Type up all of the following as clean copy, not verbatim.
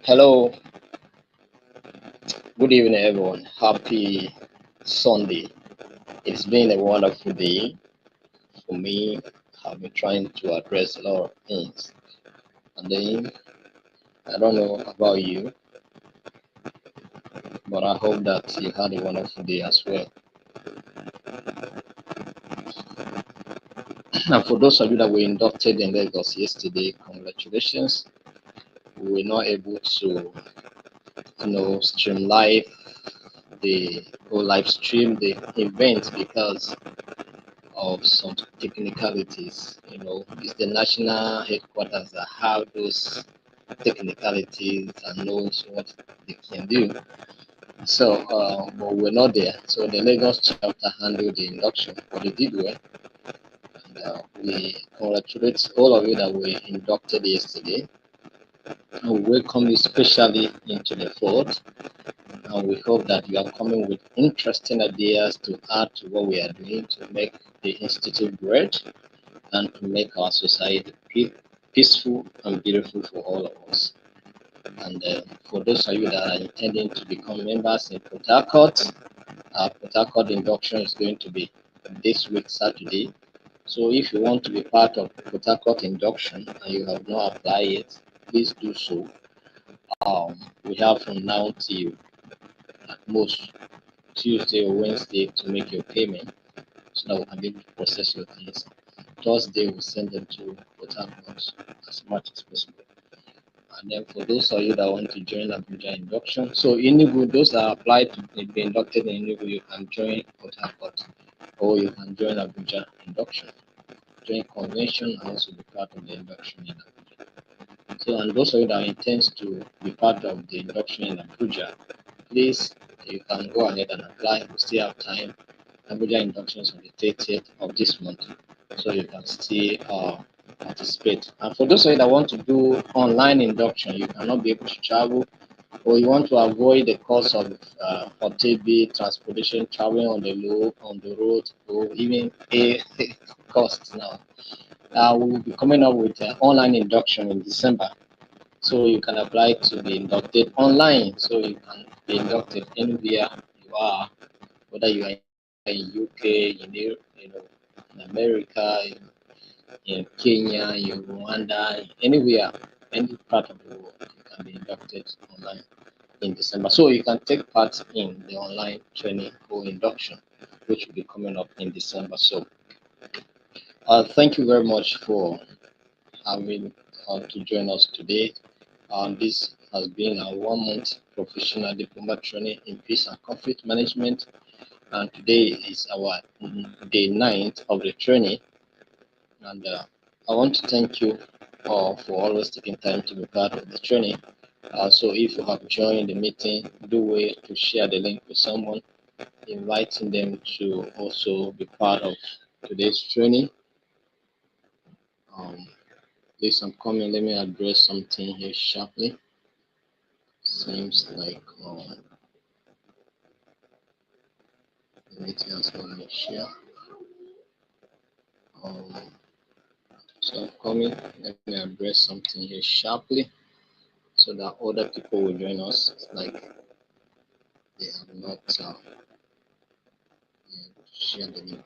Hello, good evening, everyone. Happy Sunday. It's been a wonderful day for me. I've been trying to address a lot of things, and then I don't know about you, but I hope that you had a wonderful day as well. And for those of you that were inducted in Lagos yesterday, congratulations. We were not able to, stream live live stream the event because of some technicalities. It's the national headquarters that have those technicalities and knows what they can do. So, but we're not there. So the Lagos chapter handled the induction, but they did well. And we congratulate all of you that were inducted yesterday. And we welcome you specially into the fold. And we hope that you are coming with interesting ideas to add to what we are doing to make the institute great and to make our society peaceful and beautiful for all of us. And for those of you that are intending to become members in Port Harcourt, Port Harcourt induction is going to be this week, Saturday. So if you want to be part of Port Harcourt induction and you have not applied yet, please do so. We have from now till at most Tuesday or Wednesday to make your payment so that we can be able to process your things. Thursday, we'll send them to Port Harcourt as much as possible. And then for those of you that want to join Abuja induction, so Enugu, those that applied to be inducted in Enugu, you can join Port Harcourt or you can join Abuja induction, join convention, and also be part of the induction in Abuja. So, and those of you that intends to be part of the induction in Abuja, please, you can go ahead and apply. We still have time. Abuja inductions on the 30th of this month, so you can still participate. And for those of you that want to do online induction, you cannot be able to travel, or you want to avoid the cost of hotel transportation, traveling on the road, or even a costs now. We will be coming up with online induction in December. So you can apply to be inducted online. So you can be inducted anywhere you are, whether you are in UK, in America, in Kenya, in Rwanda, anywhere, any part of the world, you can be inducted online in December. So you can take part in the online training or induction, which will be coming up in December. So thank you very much for having to join us today. This has been our 1 month professional diploma training in peace and conflict management. And today is our day 9th of the training. And I want to thank you for always taking time to be part of the training. So if you have joined the meeting, do way to share the link with someone, inviting them to also be part of today's training. Please, I'm coming. Let me address something here sharply. Seems like the meeting has not been shared. So I'm coming. Let me address something here sharply so that other people will join us. It's like they have not shared the link.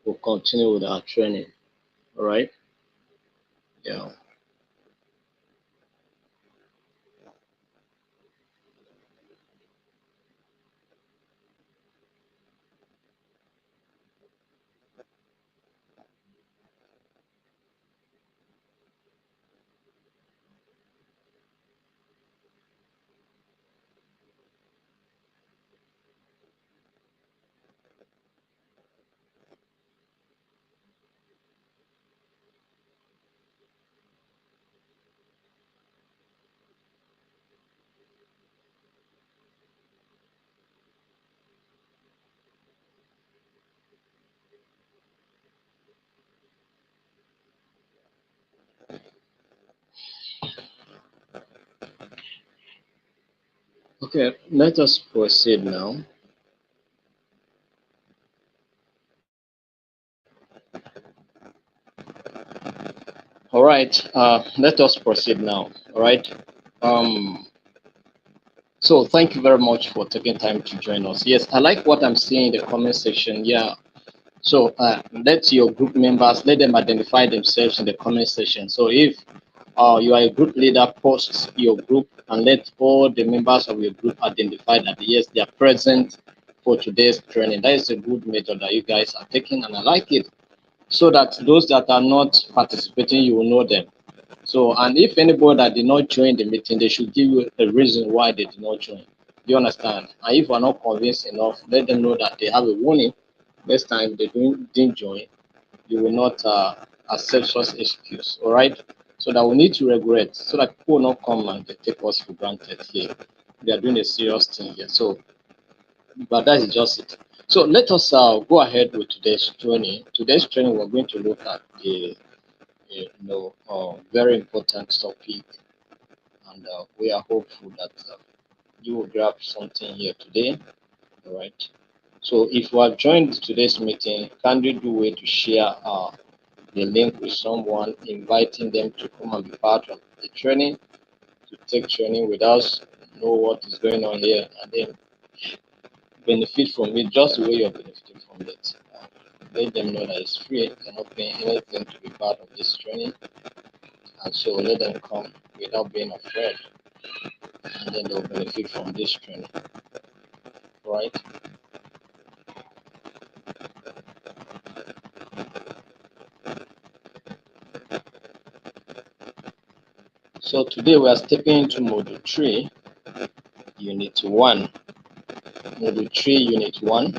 we'll continue with our training. All right. Yeah. Okay, let us proceed now. All right, let us proceed now. All right. Um, so thank you very much for taking time to join us. Yes, I like what I'm seeing in the comment section. Yeah. So let your group members let them identify themselves in the comment section. So if you are a group leader, post your group and let all the members of your group identify that yes, they are present for today's training. That is a good method that you guys are taking, and I like it. So that those that are not participating, you will know them. So, and if anybody that did not join the meeting, they should give you a reason why they did not join. Do you understand? And if you are not convinced enough, let them know that they have a warning. Next time they didn't join, you will not accept such excuse. All right? So that we need to regret, so that people will not come and they take us for granted here. We are doing a serious thing here. So, but that is just it. So let us go ahead with today's training. Today's training, we're going to look at a very important topic, and we are hopeful that you will grab something here today. All right. So if you have joined today's meeting, kindly do way to share the link with someone, inviting them to come and be part of the training, to take training with us, know what is going on here, and then benefit from it just the way you're benefiting from it. Let them know that it's free, they're not paying anything to be part of this training, and so let them come without being afraid, and then they'll benefit from this training, right? So today we are stepping into Module 3, Unit 1. Module 3, Unit 1.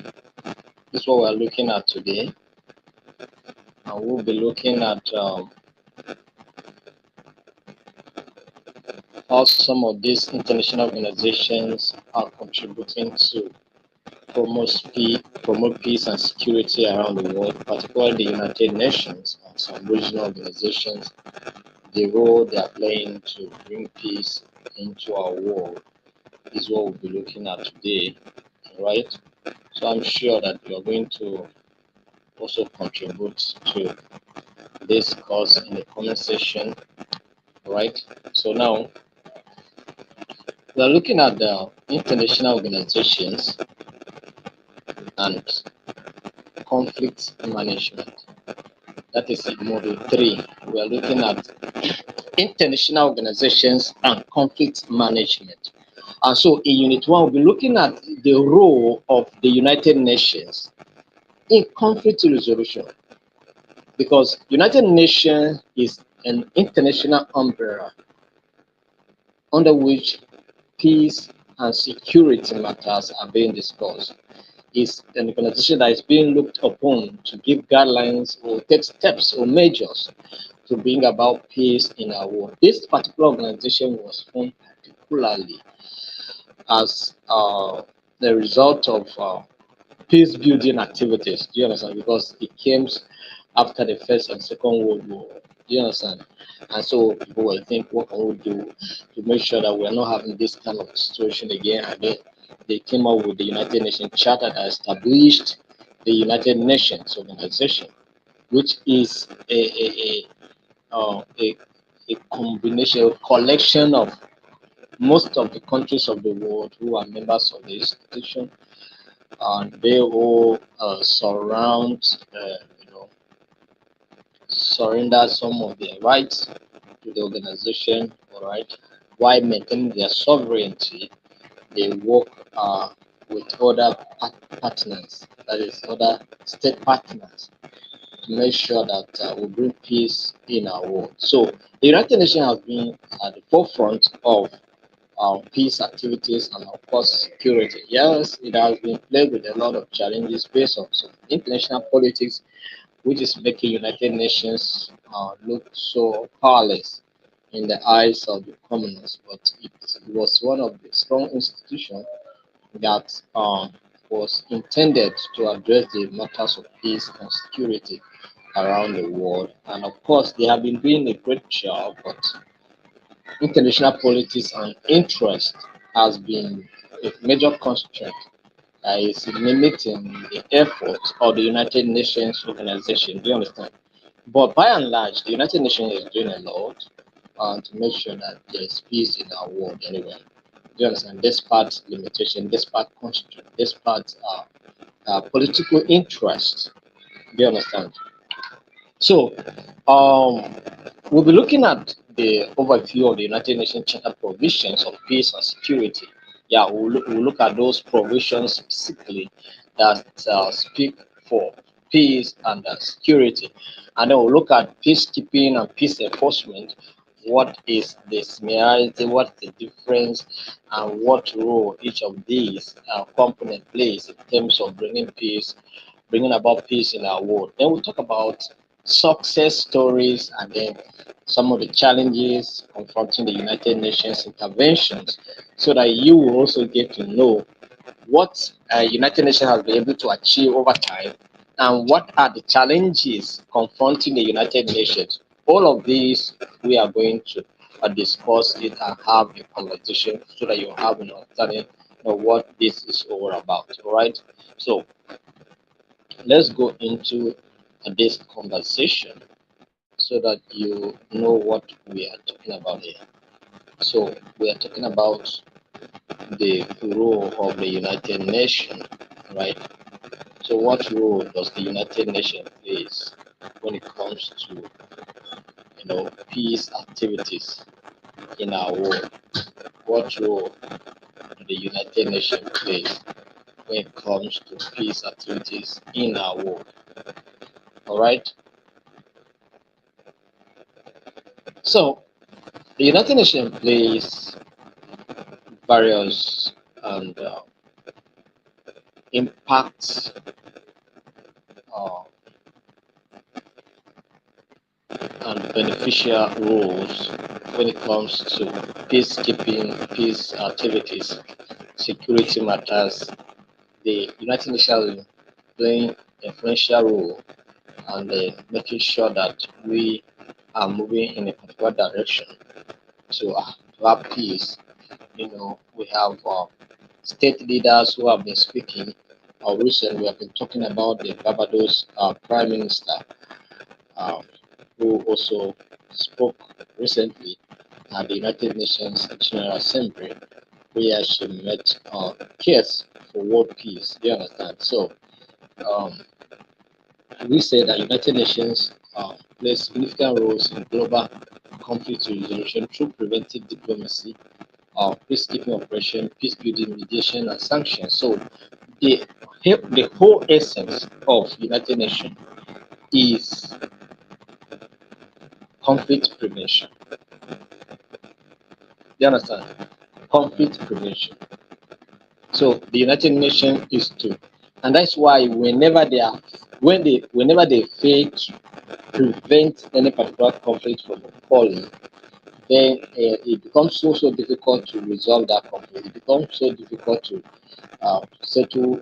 This is what we're looking at today. And we'll be looking at how some of these international organizations are contributing to promote peace and security around the world, particularly the United Nations and some regional organizations, the role they are playing to bring peace into our world is what we'll be looking at today, right? So I'm sure that you are going to also contribute to this course in the comment section, right? So now we are looking at the international organizations and conflict management. That is in Module 3. We are looking at international organizations and conflict management. And so in Unit 1, we'll be looking at the role of the United Nations in conflict resolution, because United Nations is an international umbrella under which peace and security matters are being discussed. Is an organization that is being looked upon to give guidelines or take steps or measures to bring about peace in our world. This particular organization was formed particularly as the result of peace building activities. Do you understand? Because it came after the First and Second World War. Do you understand? And so people will think, what can we do to make sure that we're not having this kind of situation again? And then they came up with the United Nations Charter that established the United Nations Organization, which is a combination, a collection of most of the countries of the world who are members of the institution, and they all surround surrender some of their rights to the organization, all right, while maintaining their sovereignty. They work with other partners, that is, other state partners, to make sure that we bring peace in our world. So the United Nations has been at the forefront of peace activities and of course security. Yes, it has been plagued with a lot of challenges based on some international politics, which is making United Nations look so powerless in the eyes of the commoners. But it was one of the strong institutions that was intended to address the matters of peace and security around the world. And of course, they have been doing a great job, but international politics and interest has been a major constraint that is limiting the efforts of the United Nations organization. Do you understand? But by and large, the United Nations is doing a lot to make sure that there is peace in our world anyway. Do you understand? Despite limitation, despite constraint, despite political interest. Do you understand? So, um, we'll be looking at the overview of the United Nations Charter provisions of peace and security. Yeah, we'll look at those provisions specifically that speak for peace and security. And then we'll look at peacekeeping and peace enforcement. What is the similarity, what is the difference, and what role each of these components plays in terms of bringing about peace in our world. Then we'll talk about success stories and then some of the challenges confronting the United Nations interventions so that you will also get to know what United Nations has been able to achieve over time and what are the challenges confronting the United Nations. All of these we are going to discuss it and have a conversation so that you have an understanding of what this is all about. All right. So let's go into this conversation so that you know what we are talking about here. So we are talking about the role of the United Nations, right? So what role does the United Nations plays when it comes to peace activities in our world? What role do the United Nations plays when it comes to peace activities in our world? All right. So the United Nations plays various and impacts uh, and beneficial roles when it comes to peacekeeping, peace activities, security matters. The United Nations is playing influential role and making sure that we are moving in a particular direction to have peace. We have state leaders who have been speaking. Recently, we have been talking about the Barbados Prime Minister, um, who also spoke recently at the United Nations General Assembly, where she met case for world peace. Do you understand? So, um, we say that United Nations plays significant roles in global conflict resolution through preventive diplomacy, peacekeeping operation, peace building, mediation, and sanctions. So the whole essence of United Nations is conflict prevention. You understand? Conflict prevention. So the United Nations is to, and that's why whenever they fail to prevent any particular conflict from occurring, then it becomes so difficult to resolve that conflict. It becomes so difficult to settle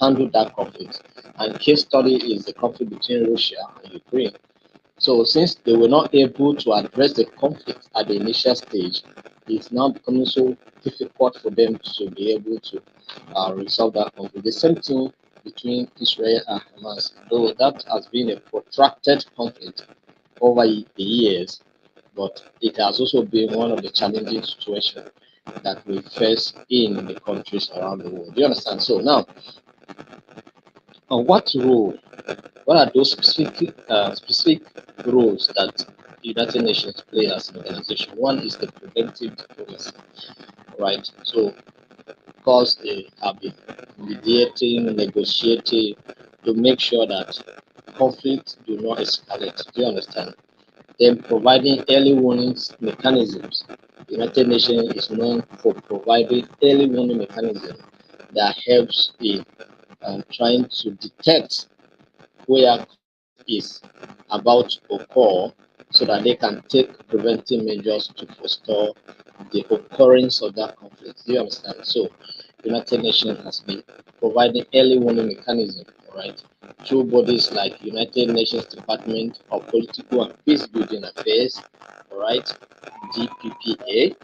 handle that conflict. And case study is the conflict between Russia and Ukraine. So since they were not able to address the conflict at the initial stage, it's now becoming so difficult for them to be able to resolve that conflict. The same thing between Israel and Hamas, though that has been a protracted conflict over the years, but it has also been one of the challenging situations that we face in the countries around the world. Do you understand? So now, What role? What are those specific roles that United Nations play as an organization? One is the preventive diplomacy, right? So, of course, they have been mediating, negotiating to make sure that conflict do not escalate. Do you understand? Then providing early warning mechanisms. The United Nations is known for providing early warning mechanism that helps in trying to detect where is about to occur so that they can take preventive measures to forestall the occurrence of that conflict. Do you understand? So, United Nations has been providing early warning mechanism, all right, through bodies like United Nations Department of Political and Peace Building Affairs, all right, DPPA,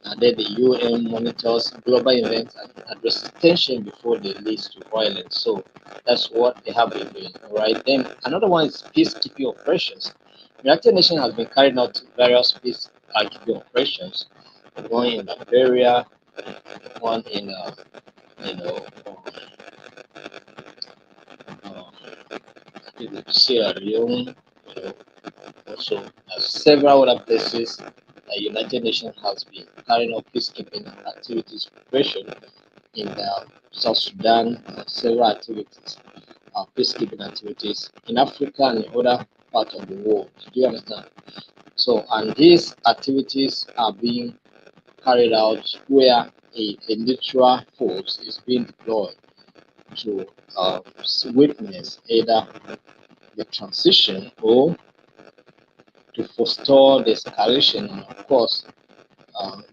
and then the UN monitors global events and addresses tension before they lead to violence. So that's what they have been doing. All right. Then another one is peacekeeping operations. The United Nations has been carrying out various peacekeeping operations. One in Liberia, one in you know in Sierra Leone, also several other places. The United Nations has been carrying out peacekeeping activities operation in South Sudan, several activities, peacekeeping activities in Africa and in other parts of the world. Do you understand? So, and these activities are being carried out where a neutral force is being deployed to witness either the transition or to forestall the escalation and, of course,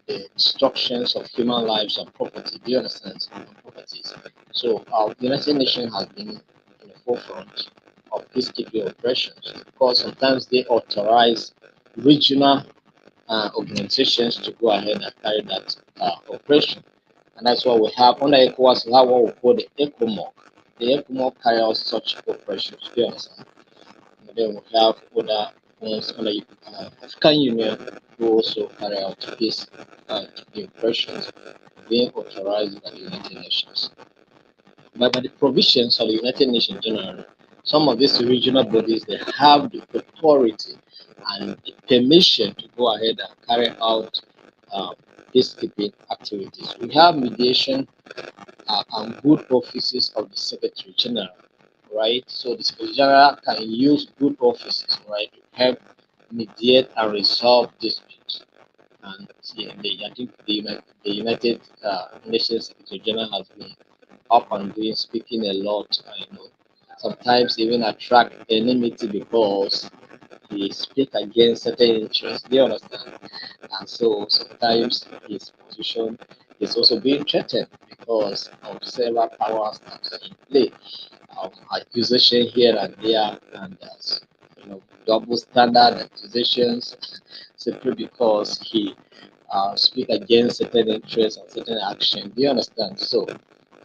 the destructions of human lives and property. Do you understand? And properties. So, the United Nations has been in the forefront of peacekeeping operations because sometimes they authorize regional organizations to go ahead and carry that operation. And that's what we have under ECOWAS. We have what we call the ECOMOC. The ECOMOC carry out such operations. Do you understand? And then we have other ones under African Union who also carry out peace keeping operations being authorized by the United Nations. But by the provisions of the United Nations generally, some of these regional bodies they have the authority and the permission to go ahead and carry out uh, peacekeeping activities. We have mediation and good offices of the Secretary General, right? So the Secretary General can use good offices, right, to help mediate and resolve disputes. And yeah, I think the United Nations Secretary General has been up and doing, speaking a lot. I know sometimes even attract enmity because he speak against certain interests. Do you understand? And so sometimes his position is also being threatened because of several powers that are in play, accusation here and there, and double standard accusations simply because he speak against certain interests and certain action. Do you understand? So,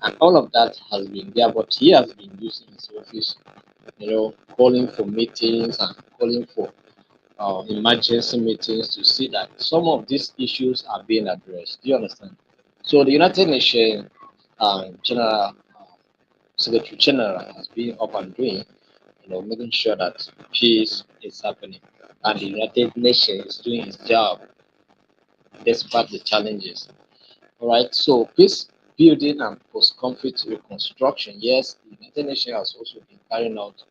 and all of that has been there, but he has been using his office, calling for meetings and calling for emergency meetings to see that some of these issues are being addressed. Do you understand? So the United Nations General Secretary General has been up and doing, making sure that peace is happening, and the United Nations is doing its job despite the challenges. All right. So peace building and post-conflict reconstruction. Yes, the United Nations has also been carrying out.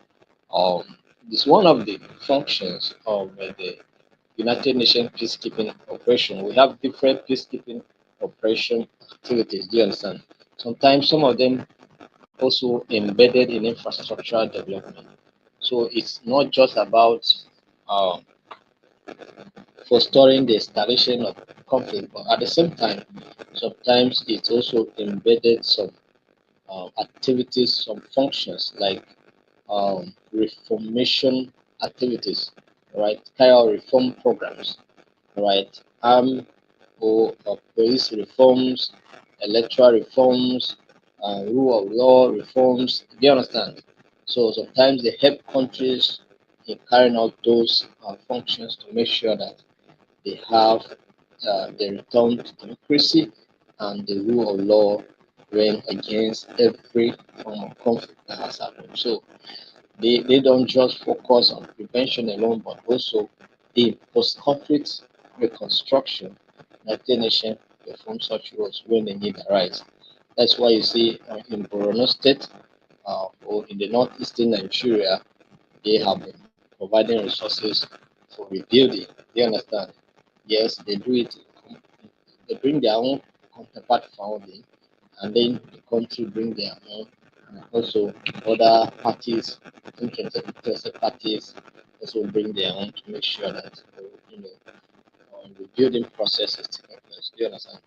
This one of the functions of the United Nations peacekeeping operation. We have different peacekeeping operation activities. Do you understand? Sometimes some of them also embedded in infrastructure development. So it's not just about uh, forestalling the escalation of conflict, but at the same time, sometimes it's also embedded some activities, some functions like reformation activities, right? Kind of reform programs, right? Or police reforms, electoral reforms, rule of law reforms. Do you understand? So sometimes they help countries in carrying out those functions to make sure that they have the return to democracy and the rule of law reign against every form of conflict that has happened. So they don't just focus on prevention alone, but also in post-conflict reconstruction. United Nations perform such roles when the need arise. That's why you see in Borno State or in the northeastern Nigeria, they have been providing resources for rebuilding. You understand? Yes, they do it. They bring their own counterpart funding, and then the country bring their own. And also, other parties, interested parties, also bring their own to make sure that you know rebuilding process is taking place. Do you understand?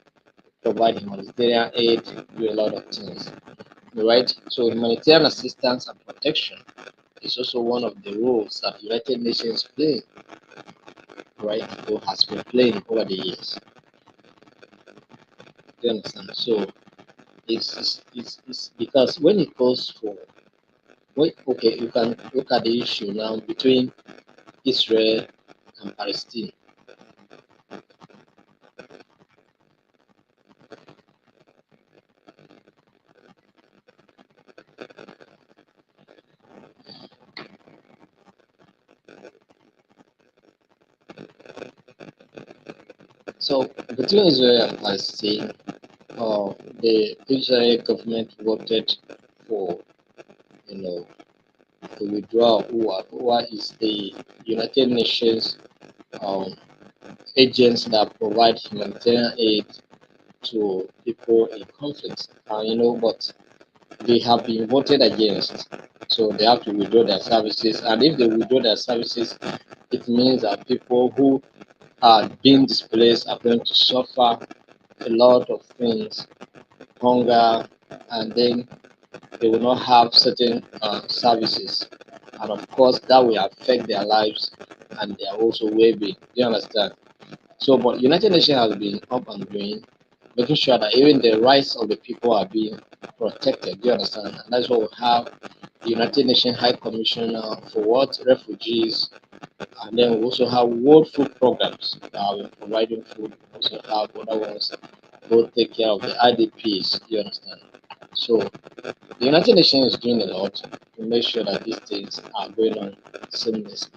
Provide humanitarian aid, do a lot of things. Right? So humanitarian assistance and protection is also one of the roles that the United Nations play, right? Or has been playing over the years. Do you understand? So it's because when it goes for okay, you can look at the issue now between Israel and Palestine. So between Israel and Palestine, the Israeli government voted for you know to withdraw who is the United Nations um, agents that provide humanitarian aid to people in conflict. But they have been voted against, so they have to withdraw their services. And if they withdraw their services, it means that people who are being displaced are going to suffer a lot of things, hunger, and then they will not have certain services. And of course, that will affect their lives and their also well-being. Do you understand? So, but United Nations has been up and doing, making sure that even the rights of the people are being protected. Do you understand? And that's why we have the United Nations High Commissioner for what refugees, and then we also have World Food Programs that are providing food. We also have other ones who take care of the IDPs. Do you understand? So the United Nations is doing a lot to make sure that these things are going on seamlessly.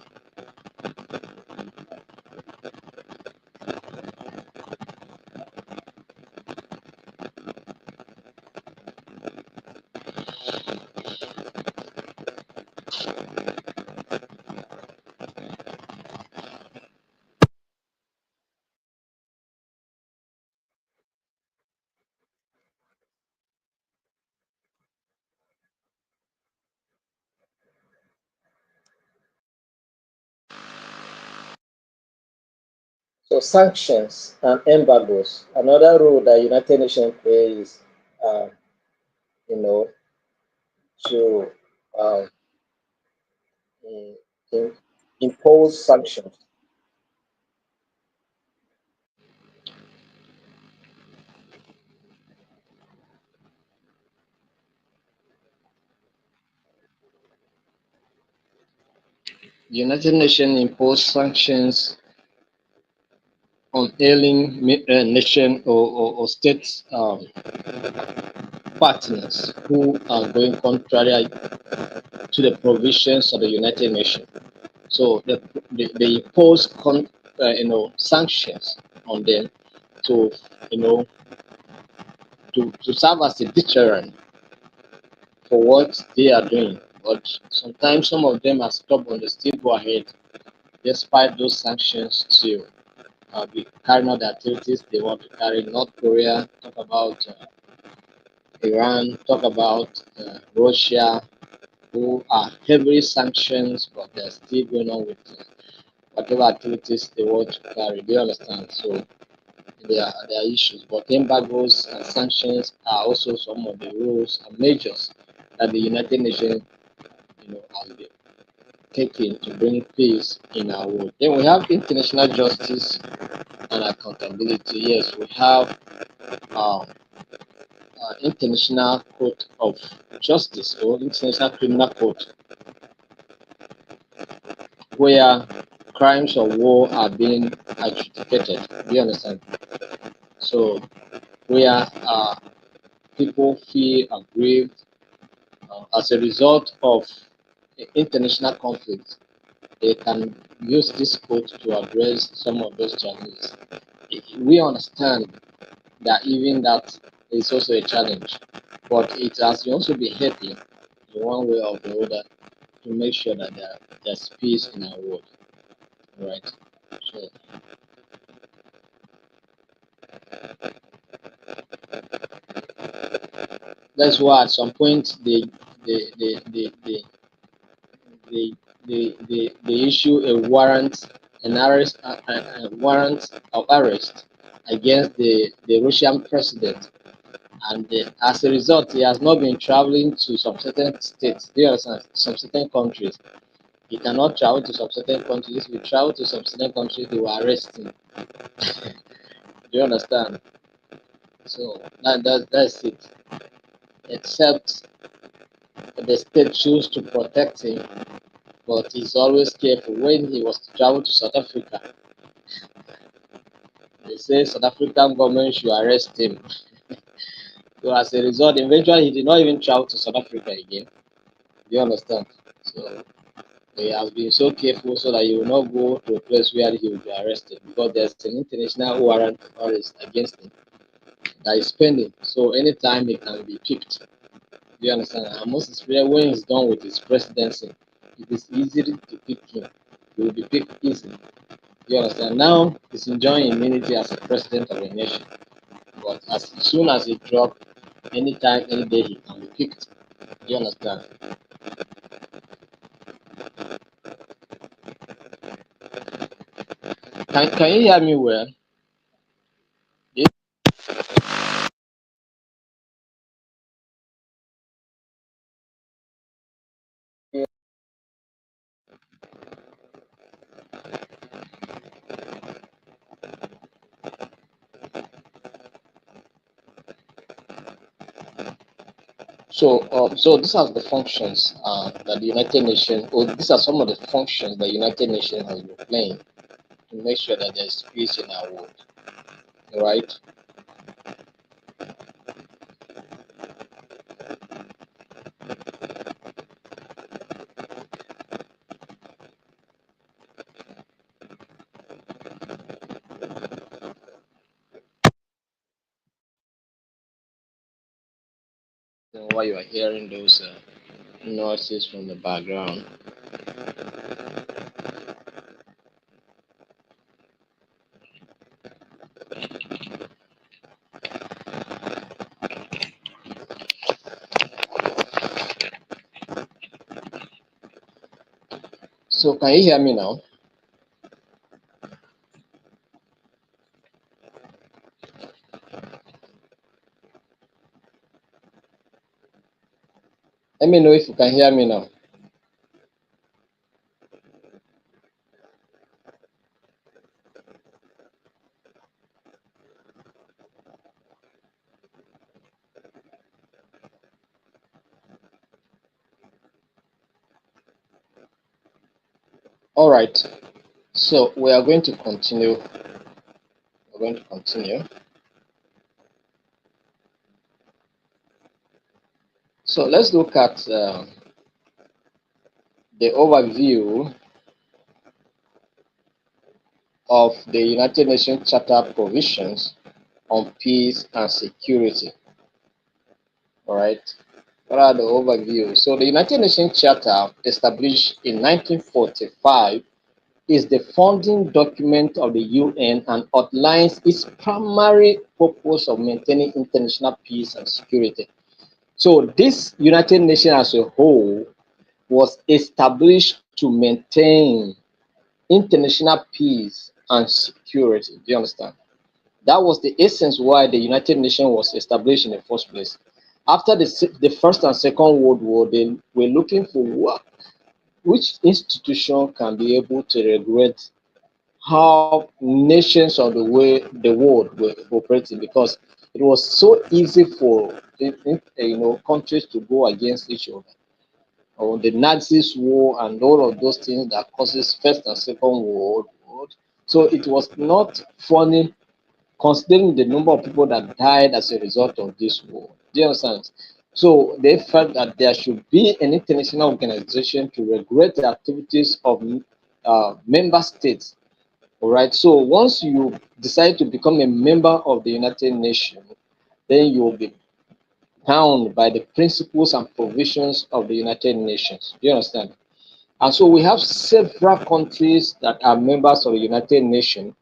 So sanctions and embargoes, another role that United Nations plays, uh, you know, to um, in, in- impose sanctions. The United Nations impose sanctions on ailing nation or state partners who are going contrary to the provisions of the United Nations. So they impose sanctions on them to you know to serve as a deterrent for what they are doing. But sometimes some of them are stubborn, they still go ahead despite those sanctions to be carrying out the activities they want to carry. North Korea, talk about Iran, talk about Russia, who are heavily sanctions, but they're still going on with whatever activities they want to carry. Do you understand? So there are issues, but embargoes and sanctions are also some of the rules and measures that the United Nations, has been taking to bring peace in our world. Then we have international justice and accountability. Yes, we have um, International Court of Justice or International Criminal Court, where crimes of war are being adjudicated. Do you understand? So where people feel aggrieved as a result of international conflict. They can use this code to address some of those challenges. We understand that even that is also a challenge, but it has to also be healthy in one way or the other to make sure that there's peace in our world, right? So that's why at some point they, they issue a warrant, an arrest, a warrant of arrest against the Russian president, and as a result, he has not been traveling to some certain states. There are some certain countries. He cannot travel to some certain countries. If he travel to some certain countries, they will arrest him. Do you understand? So that's it. Except the state choose to protect him, but he's always careful. When he was to travel to South Africa, they say South African government should arrest him. So as a result, eventually he did not even travel to South Africa again. Do you understand? So they have been so careful so that he will not go to a place where he will be arrested because there's an international warrant of arrest against him that is pending. So anytime he can be picked. Do you understand? And most especially when he's done with his presidency, it is easy to pick him. He will be picked easily. Do you understand? Now he's enjoying immunity as a president of a nation. But as soon as he drop, anytime, any day he can be picked. Do you understand? Can you hear me well? Yes. So these are the functions that the United Nations, or these are some of the functions that United Nations has been playing to make sure that there's peace in our world, right? And why you are hearing those noises from the background. So can you hear me now? Let me know if you can hear me now. All right. So we are going to continue. We're going to continue. So let's look at the overview of the United Nations Charter provisions on peace and security. All right. What are the overview? So the United Nations Charter, established in 1945, is the founding document of the UN and outlines its primary purpose of maintaining international peace and security. So this United Nations as a whole was established to maintain international peace and security. Do you understand? That was the essence why the United Nations was established in the first place. After the First and Second World War, they were looking for which institution can be able to regulate how nations of the world were operating, because it was so easy for countries to go against each other, or the Nazis war and all of those things that causes First and Second World War. So it was not funny considering the number of people that died as a result of this war. Do you understand? So they felt that there should be an international organization to regulate the activities of member states. All right. So once you decide to become a member of the United Nations, then you will be bound by the principles and provisions of the United Nations. Do you understand? And so we have several countries that are members of the United Nations,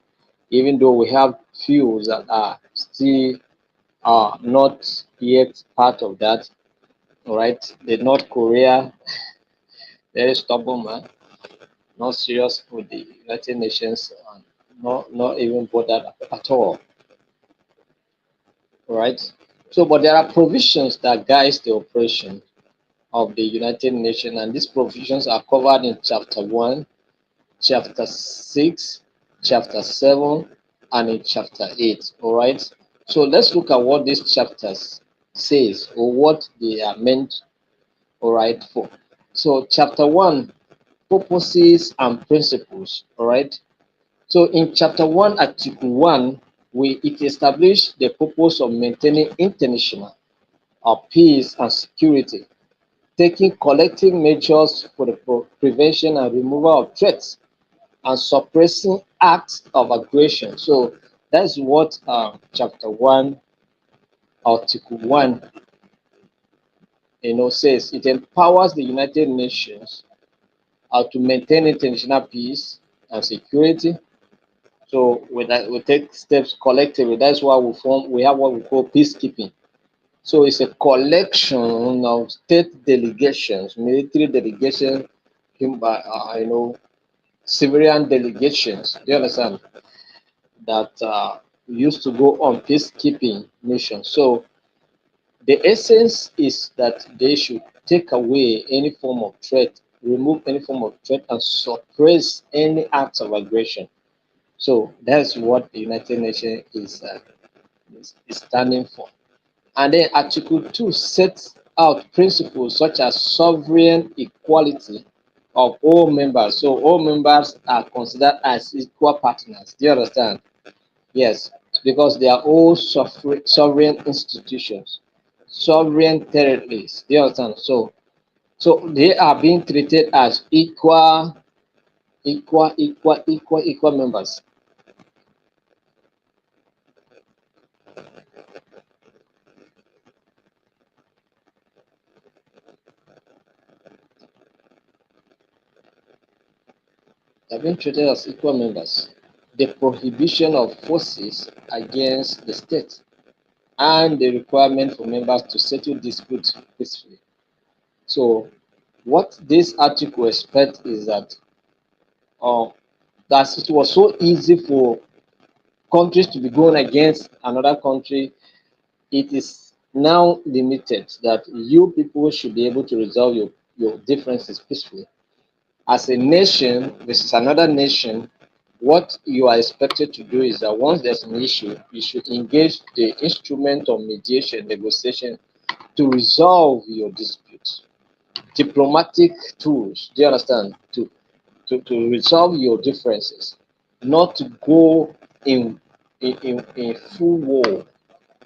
even though we have few that are still not yet part of that. All right. The North Korea, very stubborn man, not serious with the United Nations, and not even bothered at all. All right. So, but there are provisions that guides the operation of the United Nations, and these provisions are covered in chapter 1, chapter 6, chapter 7, and in chapter 8. All right. So let's look at what these chapters says or what they are meant, all right, for. So chapter 1, purposes and principles. All right. So in chapter 1, article 1, it established the purpose of maintaining international peace and security, taking collective measures for the prevention and removal of threats, and suppressing acts of aggression. So that's what chapter 1, article 1, says. It empowers the United Nations to maintain international peace and security. So with that, we take steps collectively. That's why we have what we call peacekeeping. So it's a collection of state delegations, military delegations, civilian delegations. Do you understand? That used to go on peacekeeping mission. So the essence is that they should take away any form of threat, remove any form of threat, and suppress any acts of aggression. So that's what the United Nations is standing for. And then Article 2 sets out principles such as sovereign equality of all members. So all members are considered as equal partners. Do you understand? Yes, because they are all sovereign institutions, sovereign territories. Do you understand? So they are being treated as equal members. They are being treated as equal members. The prohibition of forces against the state and the requirement for members to settle disputes peacefully. So, what this article expects is uh, that it was so easy for countries to be going against another country, it is now limited that you people should be able to resolve your differences peacefully. As a nation versus another nation, what you are expected to do is that once there's an issue, you should engage the instrument of mediation, negotiation to resolve your dispute. Diplomatic tools, do you understand? To resolve your differences, not to go in full war,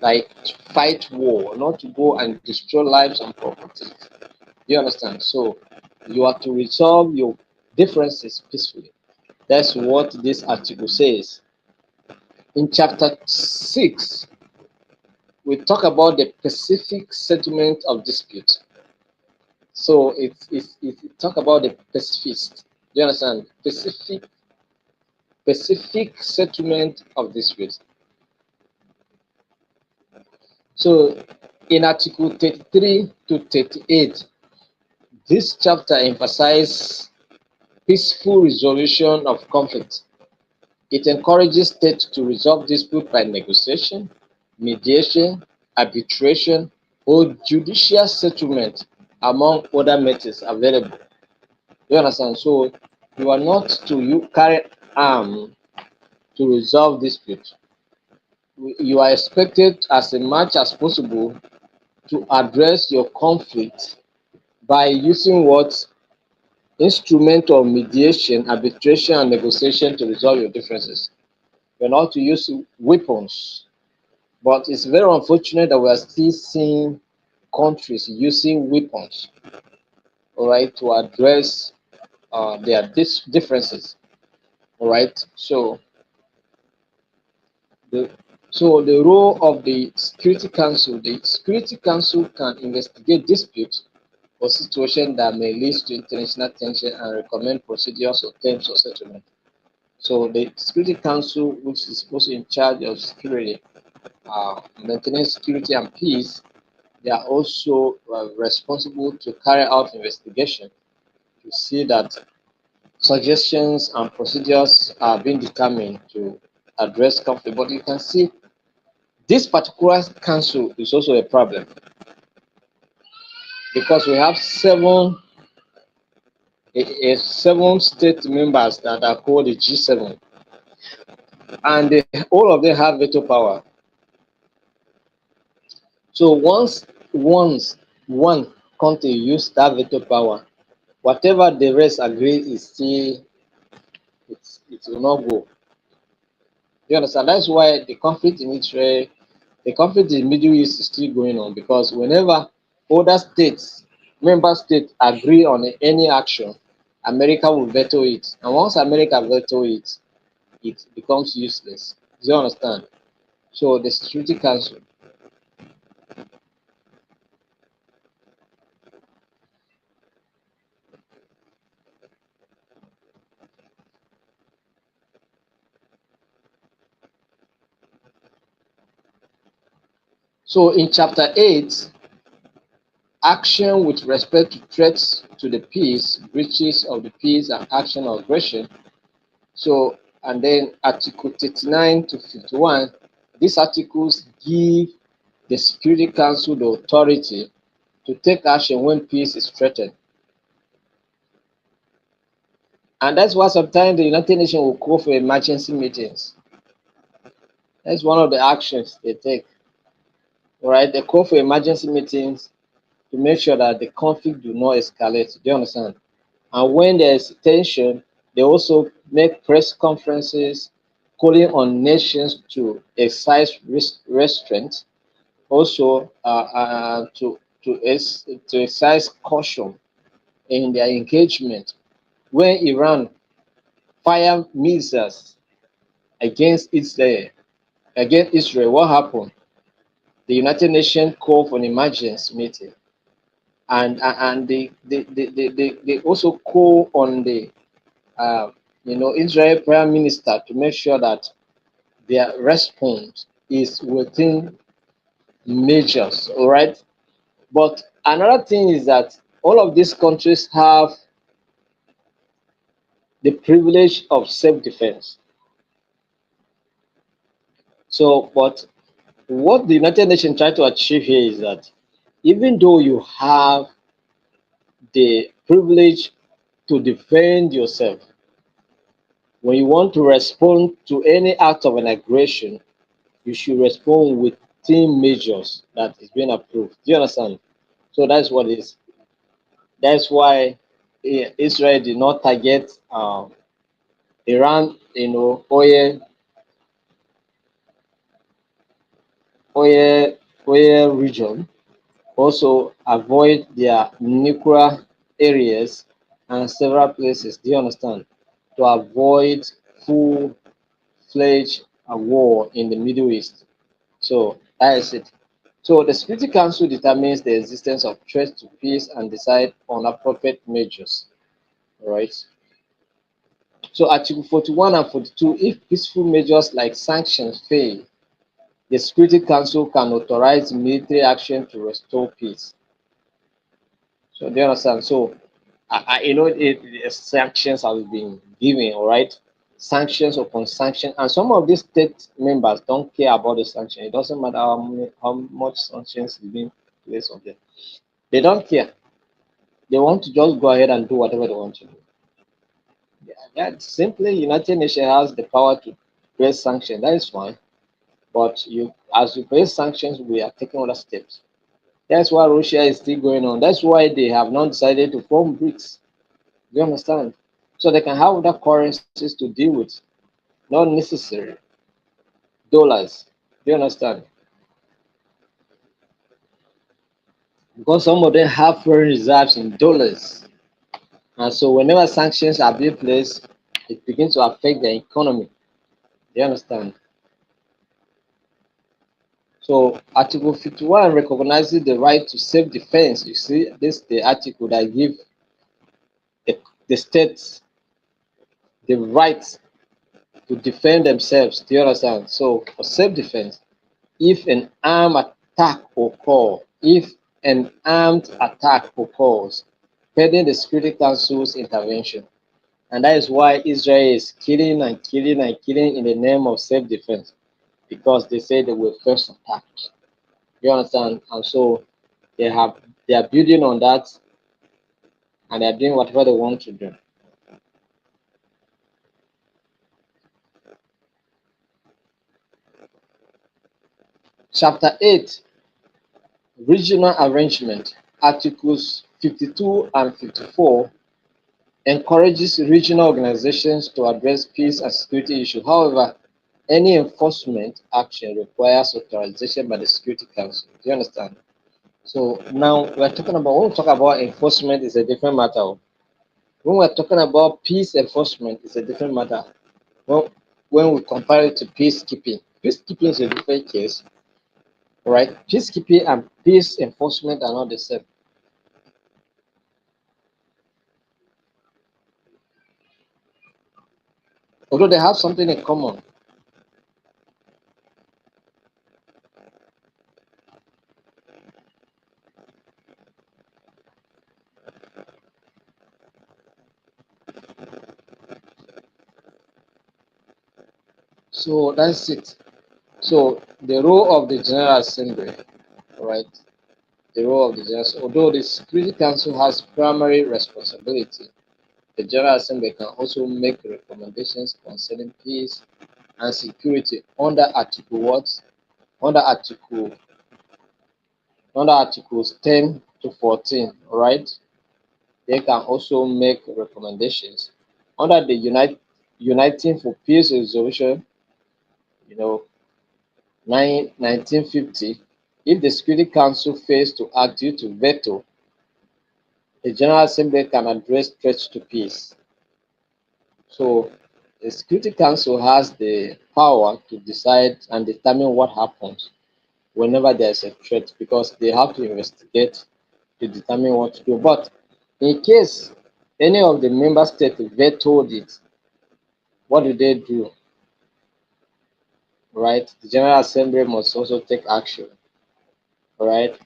like fight war, not to go and destroy lives and property. Do you understand? So you are to resolve your differences peacefully. That's what this article says. In chapter 6, we talk about the specific settlement of dispute. So it talk about the pacifist. Do you understand? Specific settlement of dispute. So in article 33 to 38, this chapter emphasizes peaceful resolution of conflict. It encourages states to resolve dispute by negotiation, mediation, arbitration, or judicial settlement, among other methods available. You understand? So you are not to carry arm to resolve dispute. You are expected as much as possible to address your conflict by using what instrument of mediation, arbitration, and negotiation to resolve your differences. We're not to use weapons. But it's very unfortunate that we are still seeing countries using weapons, all right, to address their differences, all right. The the role of the Security Council can investigate disputes or situations that may lead to international tension and recommend procedures or terms of settlement. So the Security Council, which is supposed to be in charge of security, maintaining security and peace, they are also responsible to carry out investigation to see that suggestions and procedures are being determined to address conflict. But you can see this particular council is also a problem because we have seven state members that are called the G7, and all of them have veto power. So once one country use that veto power, whatever the rest agree is still it will not go. You understand? That's why the conflict in Israel, the conflict in the Middle East is still going on because whenever other states, member states agree on any action, America will veto it. And once America veto it, it becomes useless. Do you understand? So the Security Council. So in chapter 8, action with respect to threats to the peace, breaches of the peace, and action of aggression. So, and then Article 39 to 51, these articles give the Security Council the authority to take action when peace is threatened. And that's why sometimes the United Nations will call for emergency meetings. That's one of the actions they take. All right, they call for emergency meetings to make sure that the conflict do not escalate. Do you understand? And when there's tension, they also make press conferences calling on nations to exercise restraint, also to exercise caution in their engagement. When Iran fire missiles against Israel, what happened? The United Nations called for an emergency meeting, and they also call on the uh, Israel Prime Minister to make sure that their response is within measures. All right. But another thing is that all of these countries have the privilege of self-defense. So, but what the United Nations try to achieve here is that even though you have the privilege to defend yourself, when you want to respond to any act of an aggression, you should respond within measures that is being approved. Do you understand? So that's what it is. That's why Israel did not target Iran, oil, oil region. Also avoid their nuclear areas and several places. Do you understand? To avoid full-fledged war in the Middle East. So that is it. So the Security Council determines the existence of threats to peace and decide on appropriate measures. All right. So Article 41 and 42, if peaceful measures like sanctions fail, the Security Council can authorize military action to restore peace. So do you understand? So sanctions have been given, all right? Sanctions upon sanction, and some of these state members don't care about the sanction. It doesn't matter how much sanctions is being placed on them. They don't care. They want to just go ahead and do whatever they want to do. Yeah, simply United Nations has the power to place sanctions. That is fine. But as you place sanctions, we are taking other steps. That's why Russia is still going on. That's why they have not decided to form BRICS. You understand? So they can have other currencies to deal with. Not necessary. dollars. Do you understand? Because some of them have foreign reserves in dollars. And so whenever sanctions are being placed, it begins to affect the economy. Do you understand? So Article 51 recognizes the right to self-defense. You see, this is the article that gives the states the right to defend themselves. Do you understand? So for self-defense, if an armed attack occurs, if an armed attack occurs, pending the Security Council's intervention. And that is why Israel is killing and killing and killing in the name of self-defense, because they say they were first attacked. You understand? And so they are building on that, and they are doing whatever they want to do. Chapter 8, Regional Arrangement, Articles 52 and 54 encourages regional organizations to address peace and security issues. However, any enforcement action requires authorization by the Security Council. Do you understand? So now we're talking about, when we talk about enforcement, is a different matter. When we're talking about peace enforcement, it's a different matter. Well, when we compare it to peacekeeping, peacekeeping is a different case, right? Peacekeeping and peace enforcement are not the same. Although they have something in common. So that's it. So the role of the General Assembly, right? The role of the General Assembly, although the Security Council has primary responsibility, the General Assembly can also make recommendations concerning peace and security under Article what? Under Article under Articles 10 to 14, right? They can also make recommendations. Under the Uniting for Peace Resolution, you know, 1950, if the Security Council fails to act due to veto, the General Assembly can address threats to peace. So the Security Council has the power to decide and determine what happens whenever there's a threat, because they have to investigate to determine what to do. But in case any of the member states vetoed it, what do they do? Right? The General Assembly must also take action. Right?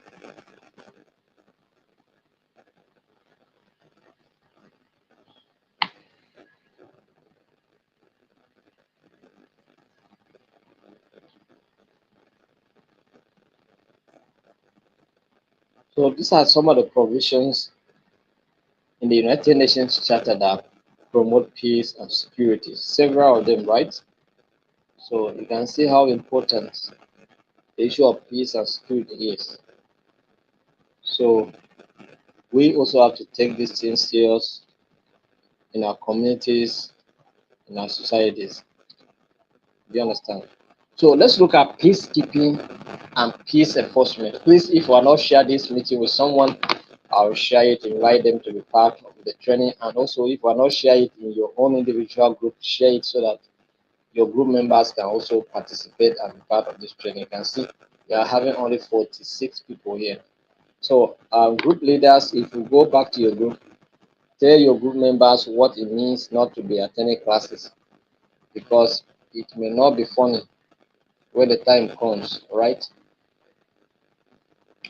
So these are some of the provisions in the United Nations Charter that promote peace and security. Several of them, right? So you can see how important the issue of peace and security is. So we also have to take these things serious in our communities, in our societies. Do you understand? So let's look at peacekeeping and peace enforcement. Please, if you are not share this meeting with someone, I'll share it, invite them to be part of the training. And also, if you are not share it in your own individual group, share it so that your group members can also participate and be part of this training. You can see we are having only 46 people here. So, group leaders, if you go back to your group, tell your group members what it means not to be attending classes, because it may not be funny when the time comes, right?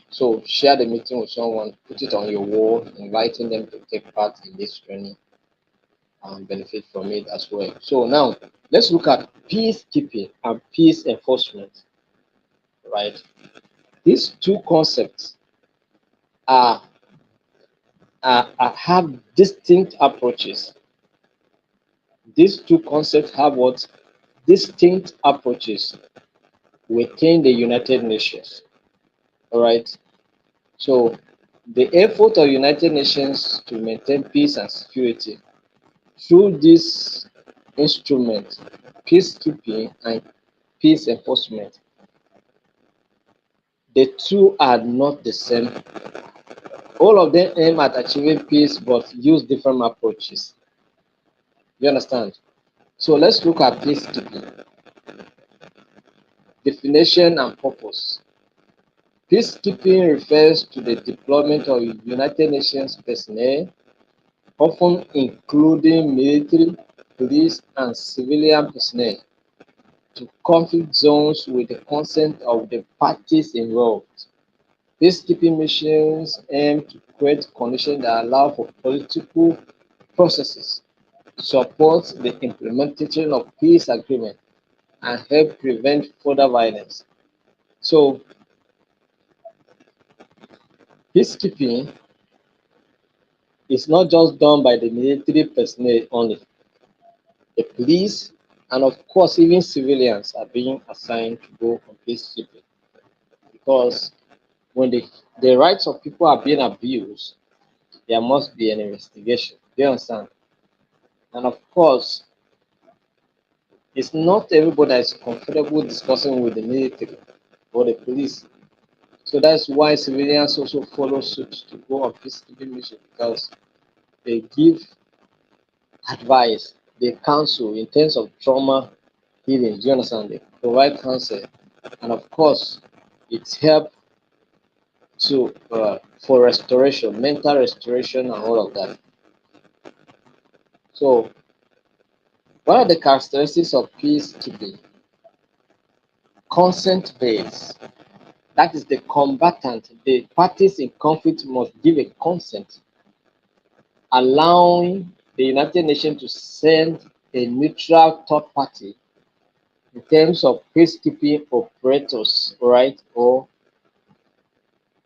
So share the meeting with someone, put it on your wall, inviting them to take part in this training and benefit from it as well. So now let's look at peacekeeping and peace enforcement, right? These two concepts are, have distinct approaches. These two concepts have what? Distinct approaches within the United Nations. All right. So the effort of United Nations to maintain peace and security through this instrument, peacekeeping and peace enforcement. The two are not the same. All of them aim at achieving peace but use different approaches. You understand? So let's look at peacekeeping, definition and purpose. Peacekeeping refers to the deployment of United Nations personnel, often including military, police, and civilian personnel, to conflict zones with the consent of the parties involved. Peacekeeping missions aim to create conditions that allow for political processes, support the implementation of peace agreements, and help prevent further violence. So, peacekeeping is not just done by the military personnel only. The police and, of course, even civilians are being assigned to go on peacekeeping because when the rights of people are being abused, there must be an investigation. Do you understand? And of course, it's not everybody that is comfortable discussing with the military or the police. So that's why civilians also follow suit to go on peacekeeping mission because they give advice, they counsel in terms of trauma healing. Do you understand? They provide counsel, and of course, it helps to for restoration, mental restoration, and all of that. So, what are the characteristics of peacekeeping? Consent based. That is the combatant, the parties in conflict must give a consent, allowing the United Nations to send a neutral third party in terms of peacekeeping operators, right, or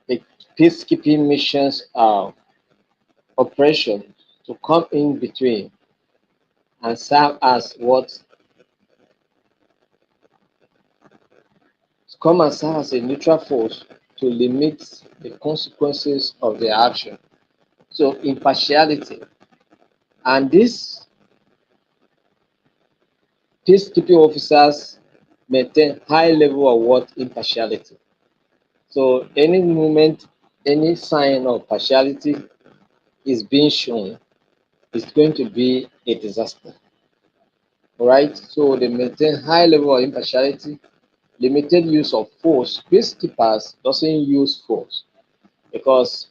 the peacekeeping missions operation to come in between and serve as what come and serve as a neutral force to limit the consequences of their action. So impartiality. And these peacekeeping officers maintain high level of what impartiality. So any moment, any sign of partiality is being shown, it's going to be a disaster. All right. So they maintain high level of impartiality, limited use of force. Peacekeepers doesn't use force because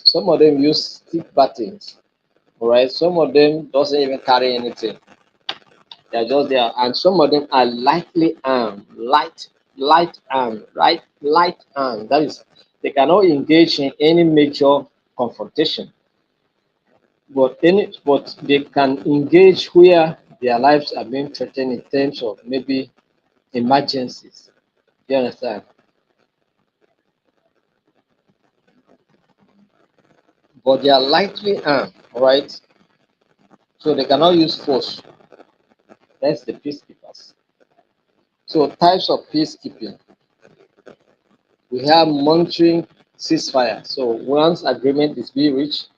some of them use stick buttons. All right. Some of them doesn't even carry anything. They are just there, and some of them are lightly armed, light armed, right? Light armed. That is, they cannot engage in any major confrontation, but they can engage where their lives are being threatened in terms of maybe emergencies. You understand? But they are lightly armed, right? So they cannot use force. That's the peacekeepers. So types of peacekeeping. We have monitoring ceasefire. So once agreement is being reached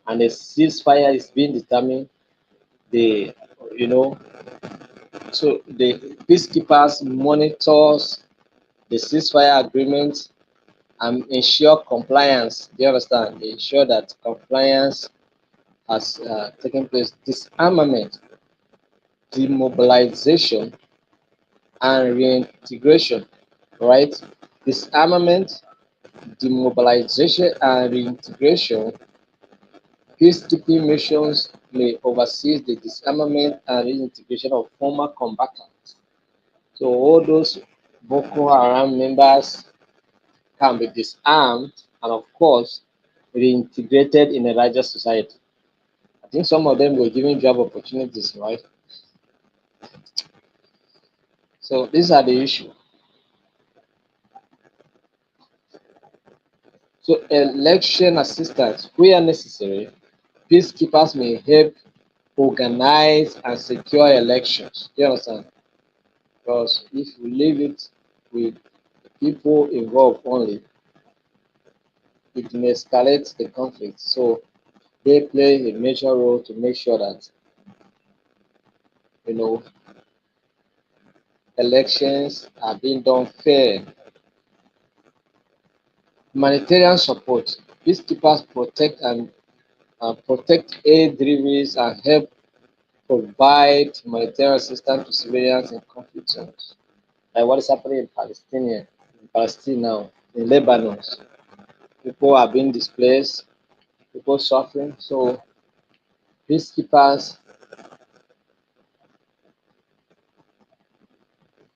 and a ceasefire is being determined, the you know, so the peacekeepers monitors the ceasefire agreement and ensure compliance. Do you understand? They ensure that compliance has taken place. Disarmament, demobilization, and reintegration. Right? Disarmament, demobilization, and reintegration. Peacekeeping missions may oversee the disarmament and reintegration of former combatants. So all those Boko Haram members can be disarmed and, of course, reintegrated in a larger society. I think some of them were given job opportunities, right? So these are the issue. So election assistance, where necessary, peacekeepers may help organize and secure elections. You understand? Because if we leave it with people involved only, it may escalate the conflict. So they play a major role to make sure that you know elections are being done fair. Humanitarian support. Peacekeepers protect aid deliveries and help provide humanitarian assistance to civilians in conflict zones. Like what is happening in Palestine now, in Lebanon. People are being displaced, people suffering. So peacekeepers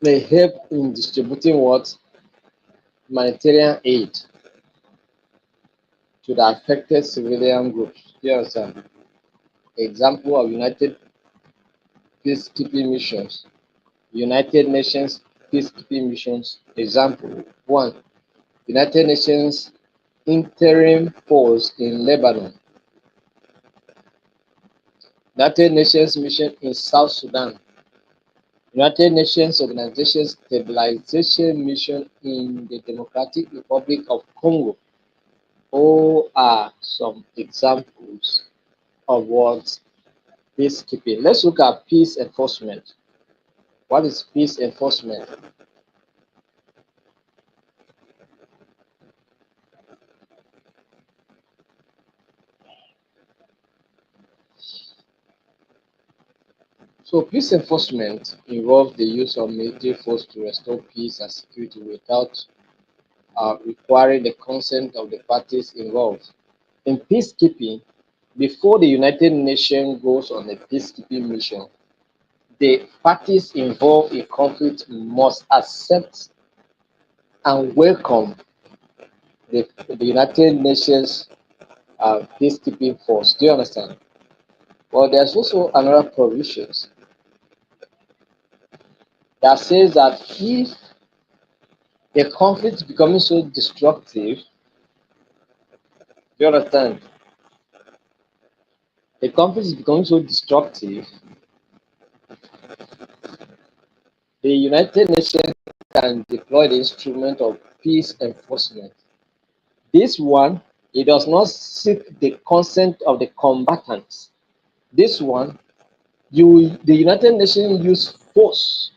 they help in distributing what humanitarian aid to the affected civilian groups. Do you understand? Example of United peacekeeping missions. United Nations peacekeeping missions. Example one. United Nations interim force in Lebanon. United Nations mission in South Sudan. United Nations Organization Stabilization Mission in the Democratic Republic of Congo. All are some examples of what peacekeeping. Let's look at peace enforcement. What is peace enforcement? So peace enforcement involves the use of military force to restore peace and security without requiring the consent of the parties involved. In peacekeeping, before the United Nations goes on a peacekeeping mission, the parties involved in conflict must accept and welcome the United Nations peacekeeping force. Do you understand? Well, there's also another provisions that says that if a conflict is becoming so destructive, do you understand? A conflict is becoming so destructive, the United Nations can deploy the instrument of peace enforcement. This one, it does not seek the consent of the combatants. This one, the United Nations use force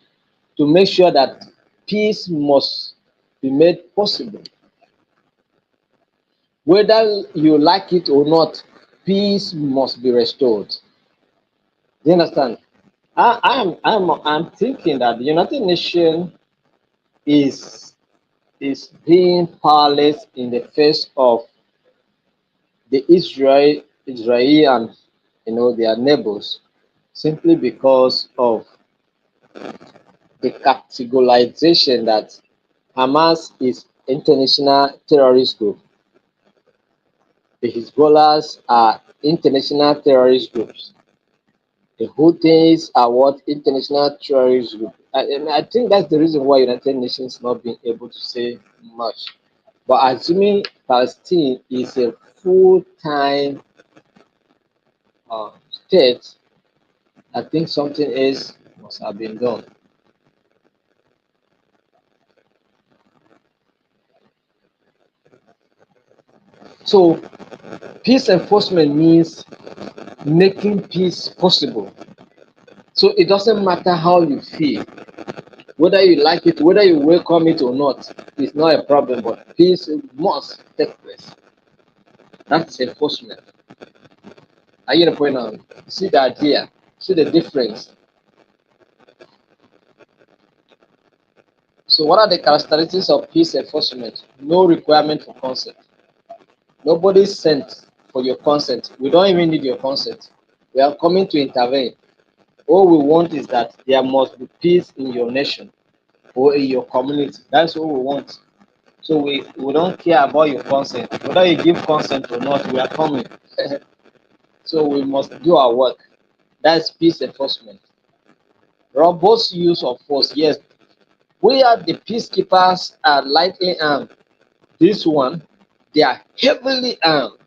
to make sure that peace must be made possible. Whether you like it or not, peace must be restored. Do you understand? I'm thinking that the United Nations is is being powerless in the face of the Israel and their neighbors simply because of the categorization that Hamas is international terrorist group. The Hezbollahs are international terrorist groups. The Houthis are what international terrorist group. And I think that's the reason why United Nations not being able to say much. But assuming Palestine is a full-time state, I think something else must have been done. So peace enforcement means making peace possible. So it doesn't matter how you feel, whether you like it, whether you welcome it or not, it's not a problem, but peace must take place. That's enforcement. Are you the point now? See the idea, see the difference. So what are the characteristics of peace enforcement? No requirement for consent. Nobody sent for your consent. We don't even need your consent. We are coming to intervene. All we want is that there must be peace in your nation or in your community. That's what we want. So we don't care about your consent. Whether you give consent or not, we are coming. So we must do our work. That's peace enforcement. Robust use of force. Yes, we are the peacekeepers are lightly armed. This one, they are heavily armed,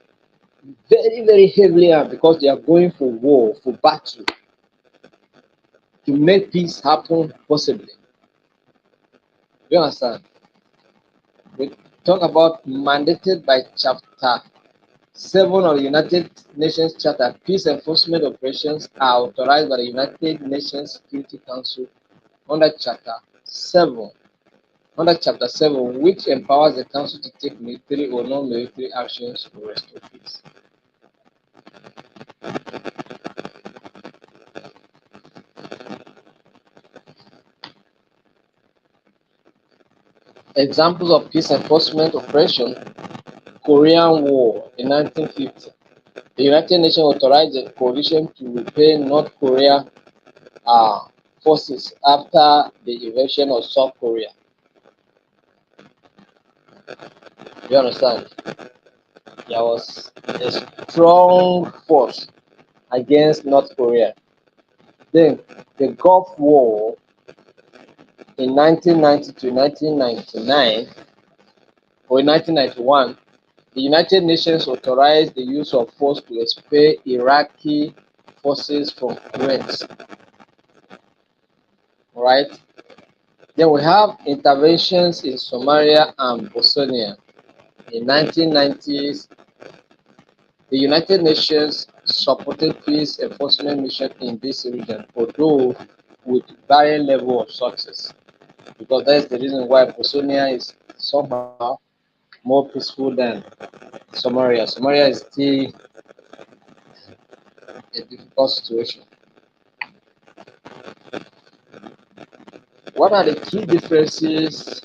very, very heavily armed because they are going for war, for battle, to make peace happen possibly. You understand? We talk about mandated by Chapter 7 of the United Nations Charter. Peace enforcement operations are authorized by the United Nations Security Council under Chapter 7, which empowers the Council to take military or non-military actions to restore peace. Examples of peace enforcement operation: Korean War in 1950. The United Nations authorized the coalition to repel North Korea forces after the invasion of South Korea. You understand? There was a strong force against North Korea. Then the Gulf War in 1990 to 1999 or in 1991, the United Nations authorized the use of force to expel Iraqi forces from Kuwait. Right? Then we have interventions in Somalia and Bosnia. In 1990s, the United Nations supported peace enforcement mission in this region, although with varying level of success. Because that's the reason why Bosnia is somehow more peaceful than Somalia. Somalia is still a difficult situation. What are the key differences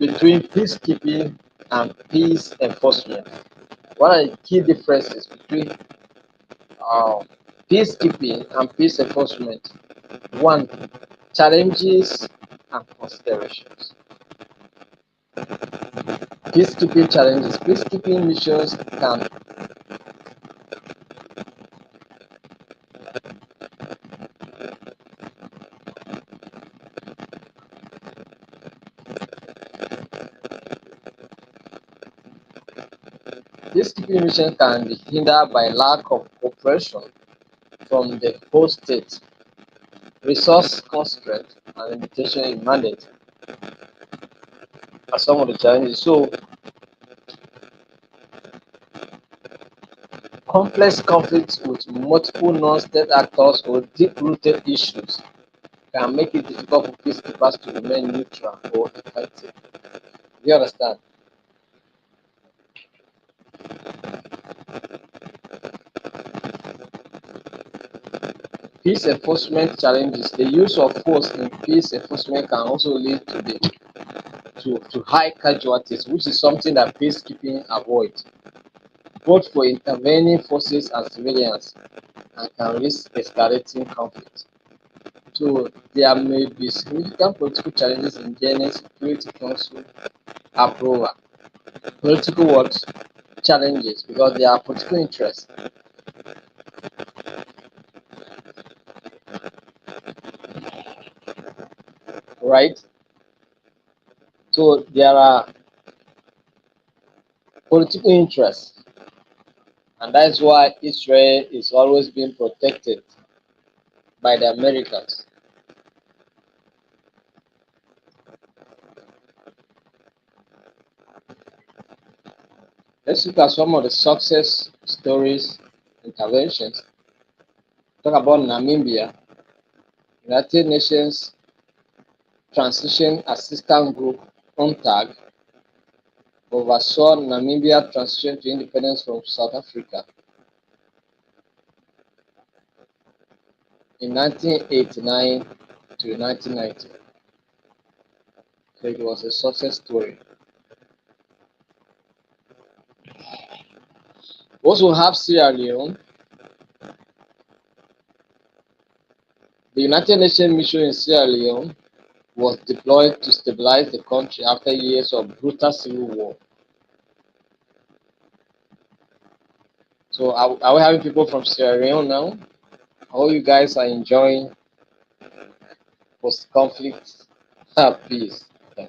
between peacekeeping and peace enforcement? What are the key differences between uh, peacekeeping and peace enforcement? One, challenges and considerations. Peacekeeping challenges. Peacekeeping missions can peacekeeping missions can be hindered by lack of cooperation from the host state, resource constraint, and limitation in mandate are some of the challenges. So, complex conflicts with multiple non-state actors or deep-rooted issues can make it difficult for peacekeepers to remain neutral or effective. You understand? Peace enforcement challenges. The use of force in peace enforcement can also lead to high casualties, which is something that peacekeeping avoids, both for intervening forces and civilians, and can risk escalating conflict. So there may be significant political challenges in gaining Security Council approval. Political what? Challenges, because there are political interests, right? So there are political interests, and that's why Israel is always being protected by the Americans. Let's look at some of the success stories, interventions. Talk about Namibia. United Nations Transition Assistance Group, UNTAG, oversaw Namibia transition to independence from South Africa in 1989 to 1990. So it was a success story. We also have Sierra Leone. The United Nations mission in Sierra Leone was deployed to stabilize the country after years of brutal civil war. So are we having people from Sierra Leone now? I hope you guys are enjoying post-conflict peace. Yeah.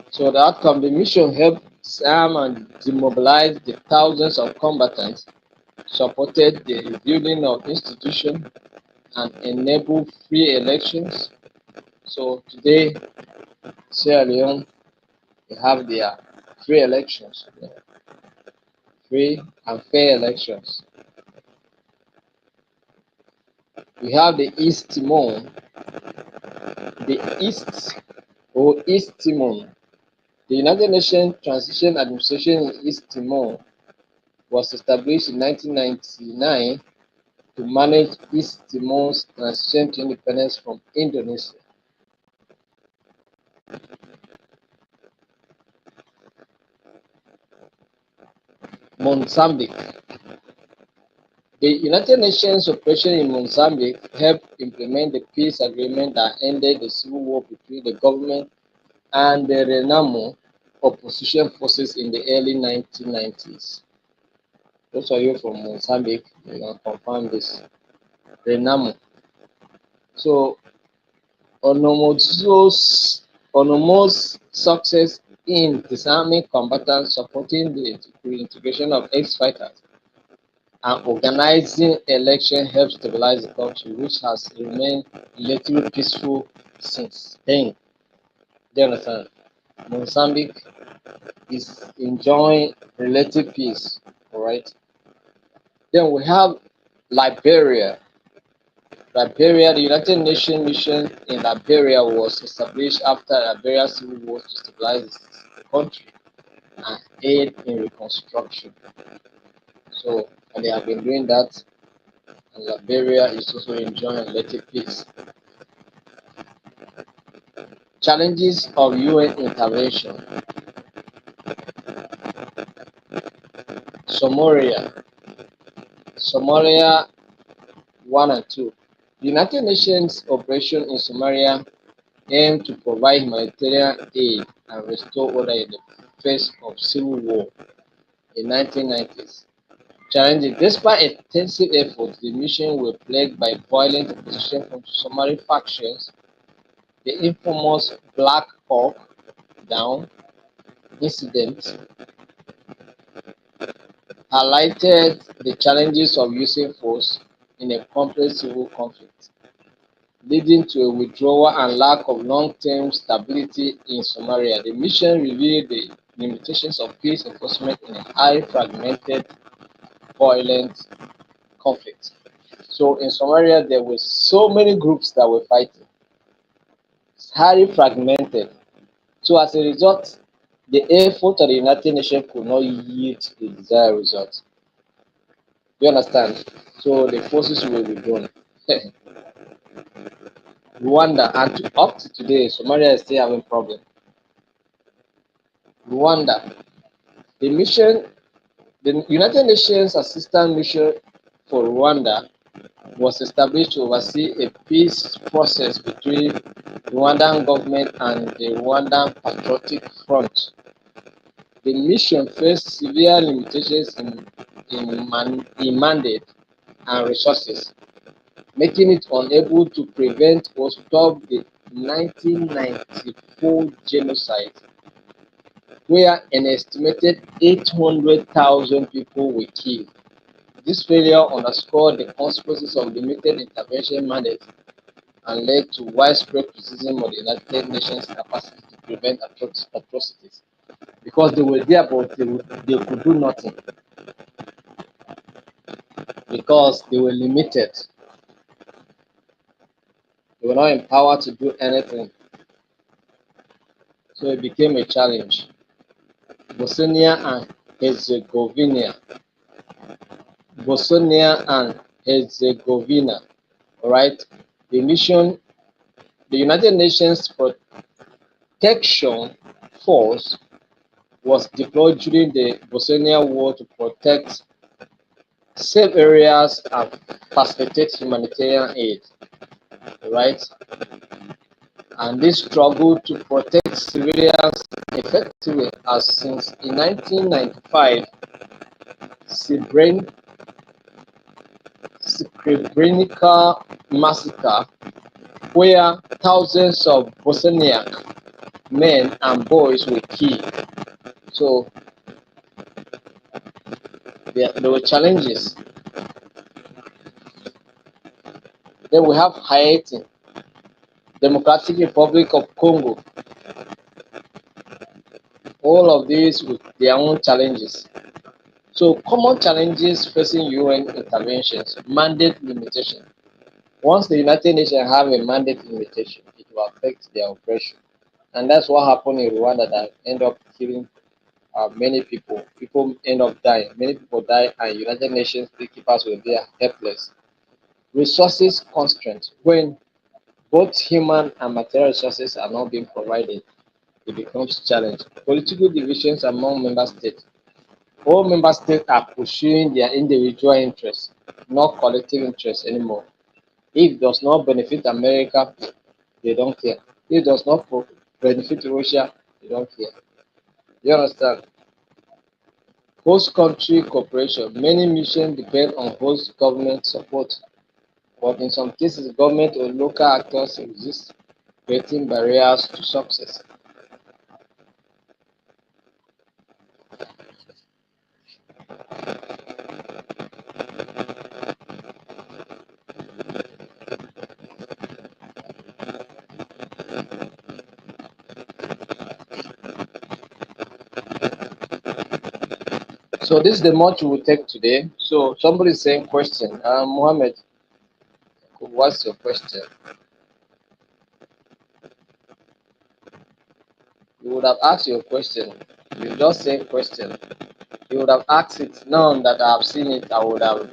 So the outcome, the mission helped disarm and demobilize the thousands of combatants, supported the rebuilding of institutions, and enabled free elections. So today, Sierra Leone, they have their free elections, free and fair elections. We have the East Timor, the East Timor. The United Nations Transition Administration in East Timor was established in 1999 to manage East Timor's transition to independence from Indonesia. Mozambique. The United Nations operation in Mozambique helped implement the peace agreement that ended the civil war between the government and the Renamo opposition forces in the early 1990s. Those of you from Mozambique, you can confirm this. Renamo. So Onomo's success in disarming combatants, supporting the reintegration of ex-fighters, and organizing election helped stabilize the country, which has remained relatively peaceful since then. Do you understand? Mozambique is enjoying relative peace. All right. Then we have Liberia. Liberia, the United Nations mission in Liberia was established after Liberia's civil war to stabilize the country and aid in reconstruction. So, and they have been doing that, and Liberia is also enjoying relative peace. Challenges of UN intervention. Somalia 1 and 2. The United Nations operation in Somalia aimed to provide humanitarian aid and restore order in the face of civil war in 1990s. Challenges. Despite intensive efforts, the mission were plagued by violent opposition from Somali factions. The infamous Black Hawk Down incident highlighted the challenges of using force in a complex civil conflict, leading to a withdrawal and lack of long-term stability in Somalia. The mission revealed the limitations of peace enforcement in a highly fragmented, violent conflict. So in Somalia, there were so many groups that were fighting. It's highly fragmented. So as a result, the effort of the United Nations could not yield the desired result. You understand? So the forces were withdrawn. Rwanda, and up to today, Somalia is still having problem. Rwanda, the mission, the United Nations Assistance Mission for Rwanda was established to oversee a peace process between the Rwandan government and the Rwandan Patriotic Front. The mission faced severe limitations in mandate and resources, making it unable to prevent or stop the 1994 genocide, where an estimated 800,000 people were killed. This failure underscored the consequences of limited intervention mandate and led to widespread criticism of the United Nations' capacity to prevent atrocities, because they were there but they could do nothing because they were limited. They were not empowered to do anything. So it became a challenge. Bosnia and Herzegovina. Bosnia and Herzegovina. All right. The mission, the United Nations Protection Force was deployed during the Bosnia War to protect safe areas and facilitate humanitarian aid. All right. And this struggle to protect civilians effectively as since in 1995 Srebrenica massacre, where thousands of Bosniak men and boys were killed. So there were challenges. Then we have Haiti, Democratic Republic of Congo. All of these with their own challenges. So common challenges facing UN interventions, mandate limitation. Once the United Nations have a mandate limitation, it will affect their operation. And that's what happened in Rwanda that end up killing many people. People end up dying. Many people die, and United Nations peacekeepers were there helpless. Resources constraints. When both human and material resources are not being provided, it becomes challenging. Political divisions among member states. All member states are pursuing their individual interests, not collective interests anymore. If it does not benefit America, they don't care. If it does not benefit Russia, they don't care. You understand? Host country cooperation. Many missions depend on host government support, but in some cases, government or local actors exist, creating barriers to success. So this is the much we will take today. So somebody is saying question. Mohammed, what's your question? You would have asked your question. You just say question. You would have asked it. Now that I have seen it, I would have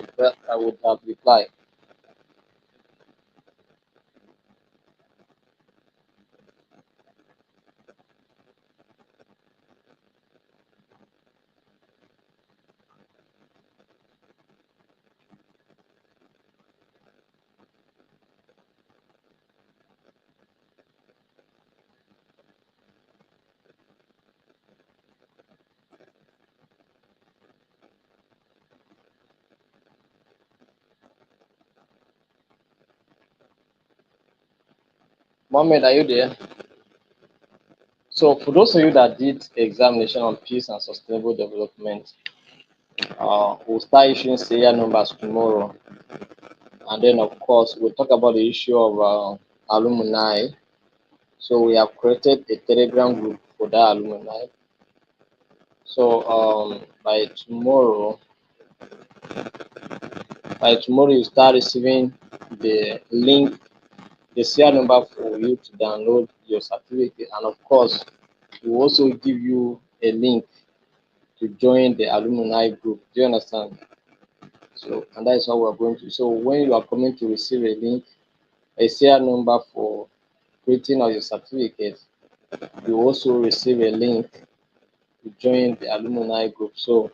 replied. Mohammed, are you there? So for those of you that did examination on peace and sustainable development, we'll start issuing serial numbers tomorrow. And then, of course, we'll talk about the issue of alumni. So we have created a Telegram group for that alumni. So by tomorrow you start receiving the link, the serial number for you to download your certificate, and of course, we'll also give you a link to join the alumni group. Do you understand? So, and that is how we're going to. So, when you are coming to receive a link, a serial number for creating of your certificate, you also receive a link to join the alumni group. So,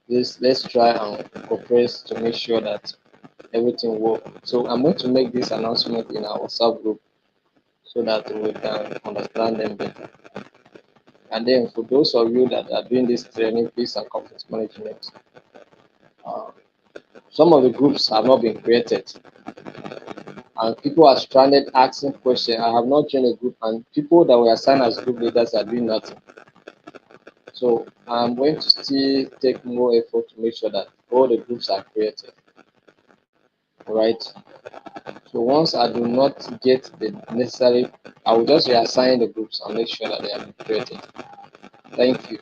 let's try and cooperate to make sure that everything works. So, I'm going to make this announcement in our WhatsApp group so that we can understand them better. And then, for those of you that are doing this training, peace and conflict management, uh, some of the groups have not been created, and people are stranded asking questions. I have not joined a group, and people that were assigned as group leaders are doing nothing. So I'm going to still take more effort to make sure that all the groups are created. All right. So once I do not get the necessary, I will just reassign the groups and make sure that they are created. Thank you.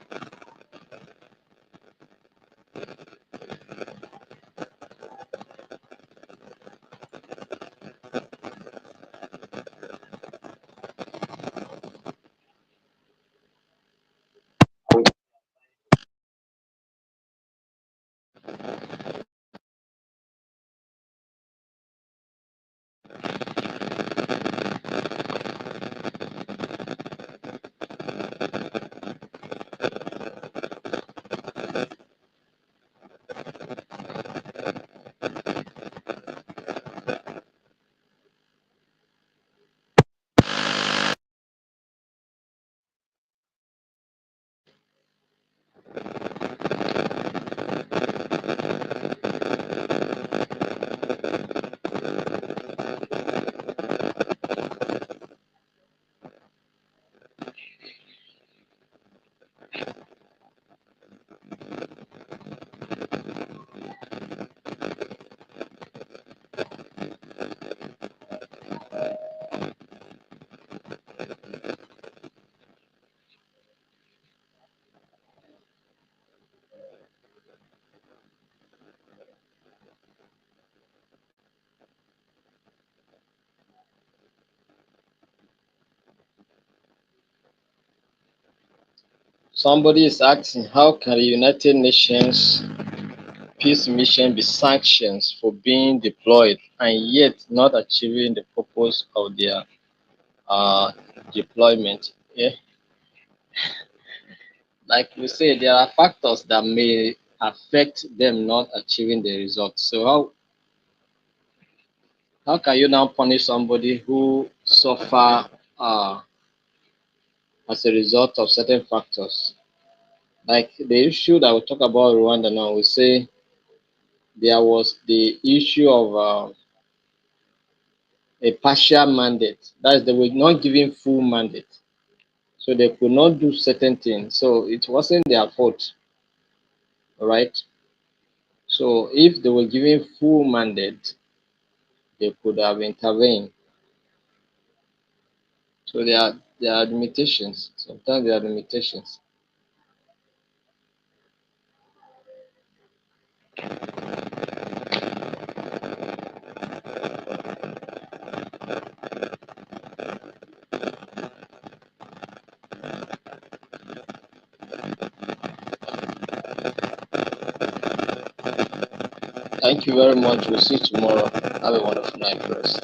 Somebody is asking, how can the United Nations peace mission be sanctioned for being deployed and yet not achieving the purpose of their uh, deployment? Yeah, like we say, there are factors that may affect them not achieving the results. So how can you now punish somebody who suffer as a result of certain factors? Like the issue that we talk about Rwanda now, we say there was the issue of a partial mandate. That is, they were not given full mandate, so they could not do certain things. So it wasn't their fault, right? So if they were given full mandate, they could have intervened. So there are limitations. Sometimes there are limitations. Thank you very much. We'll see you tomorrow. Have a wonderful night, first.